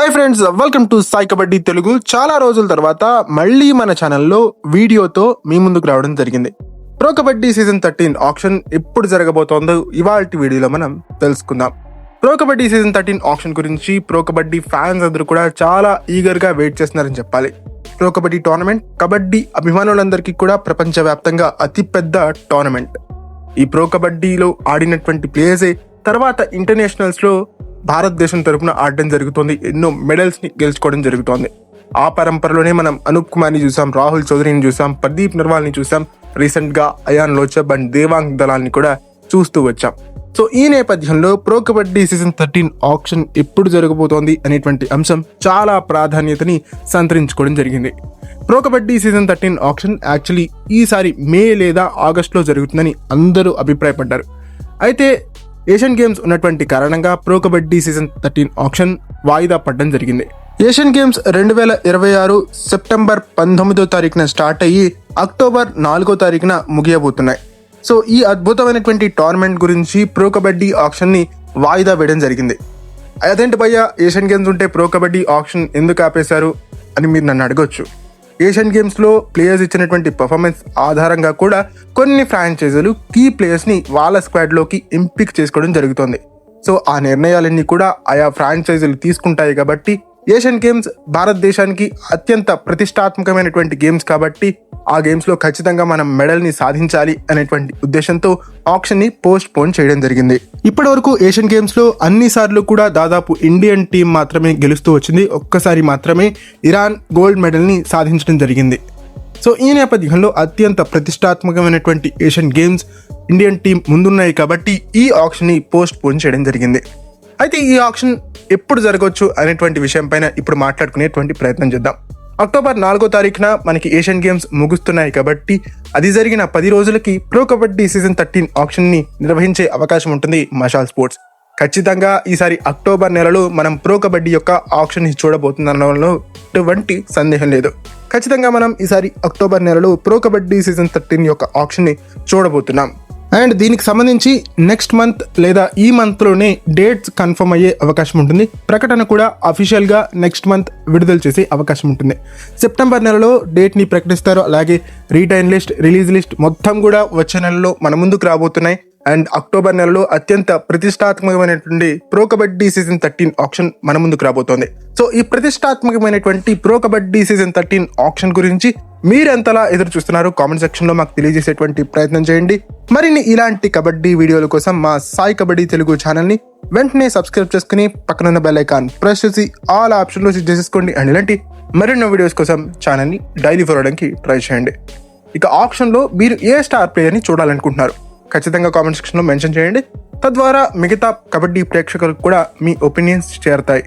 Hi friends, welcome to Sai kabaddi Telugu. చాలా రోజుల తర్వాత మళ్ళీ మన ఛానల్లో వీడియోతో మీ ముందుకు రావడం జరిగింది. ప్రో కబడ్డీ సీజన్ 13 ఆక్షన్ ఎప్పుడు జరగబోతోందో ఇవాల్టి వీడియోలో మనం తెలుసుకుందాం. ప్రో కబడ్డీ సీజన్ 13 ఆక్షన్ గురించి ప్రో కబడ్డీ ఫ్యాన్స్ అందరూ కూడా చాలా ఈగర్ గా వెయిట్ చేస్తున్నారని చెప్పాలి. ప్రో కబడ్డీ టోర్నమెంట్ కబడ్డీ అభిమానులందరికీ కూడా ప్రపంచవ్యాప్తంగా అతిపెద్ద టోర్నమెంట్. ఈ ప్రో కబడ్డీలో ఆడినటువంటి ప్లేయర్సే తర్వాత ఇంటర్నేషనల్స్ లో భారతదేశం తరపున ఆడడం జరుగుతోంది. ఎన్నో మెడల్స్ ని గెలుచుకోవడం జరుగుతోంది. ఆ పరంపరలోనే మనం అనూప్ కుమార్ ని చూసాం, రాహుల్ చౌదరిని చూసాం, ప్రదీప్ నర్వాల్ ని చూసాం, రీసెంట్ గా అయాన్ లోచబ్ అండ్ దేవాంగ్ దళాల్ని కూడా చూస్తూ వచ్చాం. సో ఈ నేపథ్యంలో ప్రో కబడ్డీ సీజన్ 13 ఆక్షన్ ఎప్పుడు జరగబోతోంది అనేటువంటి అంశం చాలా ప్రాధాన్యతని సంతరించుకోవడం జరిగింది. Pro kabaddi season 13 auction actually ఈసారి మే లేదా ఆగస్టులో జరుగుతుందని అందరూ అభిప్రాయపడ్డారు. అయితే ఏషియన్ గేమ్స్ ఉన్నటువంటి కారణంగా ప్రో కబడ్డీ సీజన్ 13 ఆక్షన్ వాయిదా పడడం జరిగింది. ఏషియన్ గేమ్స్ 2026 సెప్టెంబర్ 19వ తారీఖున స్టార్ట్ అయ్యి అక్టోబర్ 4వ తారీఖున ముగియబోతున్నాయి. సో ఈ అద్భుతమైనటువంటి టోర్నమెంట్ గురించి ప్రో కబడ్డీ ఆక్షన్ ని వాయిదా వేయడం జరిగింది. అదేంటి భయ్యా, ఏషియన్ గేమ్స్ ఉంటే ప్రో కబడ్డీ ఆక్షన్ ఎందుకు ఆపేశారు అని మీరు నన్ను అడగొచ్చు. ఏషియన్ గేమ్స్ లో ప్లేయర్స్ ఇచ్చినటువంటి పర్ఫార్మెన్స్ ఆధారంగా కూడా కొన్ని ఫ్రాంచైజీలు కీ ప్లేయర్స్ ని వాళ్ళ స్క్వాడ్ లోకి ఎంపిక చేసుకోవడం జరుగుతుంది. సో ఆ నిర్ణయాలన్నీ కూడా ఆయా ఫ్రాంచైజీలు తీసుకుంటాయి. కాబట్టి ఏషియన్ గేమ్స్ భారతదేశానికి అత్యంత ప్రతిష్టాత్మకమైనటువంటి గేమ్స్ కాబట్టి ఆ గేమ్స్ లో ఖచ్చితంగా మనం మెడల్ ని సాధించాలి అనేటువంటి ఉద్దేశంతో ఆక్షన్ ని పోస్ట్ పోన్ చేయడం జరిగింది. ఇప్పటి వరకు ఏషియన్ గేమ్స్ లో అన్ని సార్లు కూడా దాదాపు ఇండియన్ టీం మాత్రమే గెలుస్తూ వచ్చింది. ఒక్కసారి మాత్రమే ఇరాన్ గోల్డ్ మెడల్ ని సాధించడం జరిగింది. సో ఈ నేపథ్యంలో అత్యంత ప్రతిష్టాత్మకమైనటువంటి ఏషియన్ గేమ్స్ ఇండియన్ టీం ముందున్నాయి కాబట్టి ఈ ఆక్షన్ ని పోస్ట్ పోన్ చేయడం జరిగింది. అయితే ఈ ఆక్షన్ ఎప్పుడు జరగవచ్చు అనేటువంటి విషయం పైన ఇప్పుడు మాట్లాడుకునేటువంటి ప్రయత్నం చేద్దాం. అక్టోబర్ 4వ తారీఖున మనకి ఏషియన్ గేమ్స్ ముగుస్తున్నాయి కాబట్టి అది జరిగిన 10 రోజులకి ప్రో కబడ్డీ సీజన్ 13 ఆక్షన్ ని నిర్వహించే అవకాశం ఉంటుంది మషాల్ స్పోర్ట్స్. ఖచ్చితంగా ఈసారి అక్టోబర్ నెలలో మనం ప్రో కబడ్డీ యొక్క ఆక్షన్ ని చూడబోతుందనడంలో ఎటువంటి సందేహం లేదు. ఖచ్చితంగా మనం ఈసారి అక్టోబర్ నెలలో ప్రో కబడ్డీ సీజన్ 13 యొక్క ఆక్షన్ ని చూడబోతున్నాం. అండ్ దీనికి సంబంధించి నెక్స్ట్ మంత్ లేదా ఈ మంత్ లోనే డేట్స్ కన్ఫర్మ్ అయ్యే అవకాశం ఉంటుంది. ప్రకటన కూడా అఫీషియల్ గా నెక్స్ట్ మంత్ విడుదల చేసే అవకాశం ఉంటుంది. సెప్టెంబర్ నెలలో డేట్ ని ప్రకటిస్తారు. అలాగే రిటైన్ లిస్ట్, రిలీజ్ లిస్ట్ మొత్తం కూడా వచ్చే నెలలో మన ముందుకు రాబోతున్నాయి. అండ్ అక్టోబర్ నెలలో అత్యంత ప్రతిష్టాత్మకమైనటువంటి ప్రో కబడ్డీ సీజన్ 13 ఆక్షన్ మన ముందుకు రాబోతోంది. సో ఈ ప్రతిష్టాత్మకమైనటువంటి ప్రో కబడ్డీ సీజన్ 13 ఆక్షన్ గురించి మీరెంతలా ఎదురు చూస్తున్నారు కామెంట్ సెక్షన్ లో మాకు తెలియజేసేటువంటి ప్రయత్నం చేయండి. మరిన్ని ఇలాంటి కబడ్డీ వీడియోల కోసం మా సాయి కబడ్డీ తెలుగు ఛానల్ ని వెంటనే సబ్స్క్రైబ్ చేసుకుని పక్కనున్న బెల్ ఐకాన్ ప్రెస్ చేసి ఆల్ ఆప్షన్ లో సెట్ చేసుకోండి. అండ్ ఇలాంటి మరిన్నో వీడియోస్ కోసం ఛానల్ ని డైలీ ఫాలో అవడానికి ట్రై చేయండి. ఇక ఆప్షన్ లో మీరు ఏ స్టార్ ప్లేయర్ ని చూడాలనుకుంటున్నారు ఖచ్చితంగా కామెంట్ సెక్షన్ లో మెన్షన్ చేయండి. తద్వారా మిగతా కబడ్డీ ప్రేక్షకులకు కూడా మీ ఒపీనియన్స్ చేరతాయి.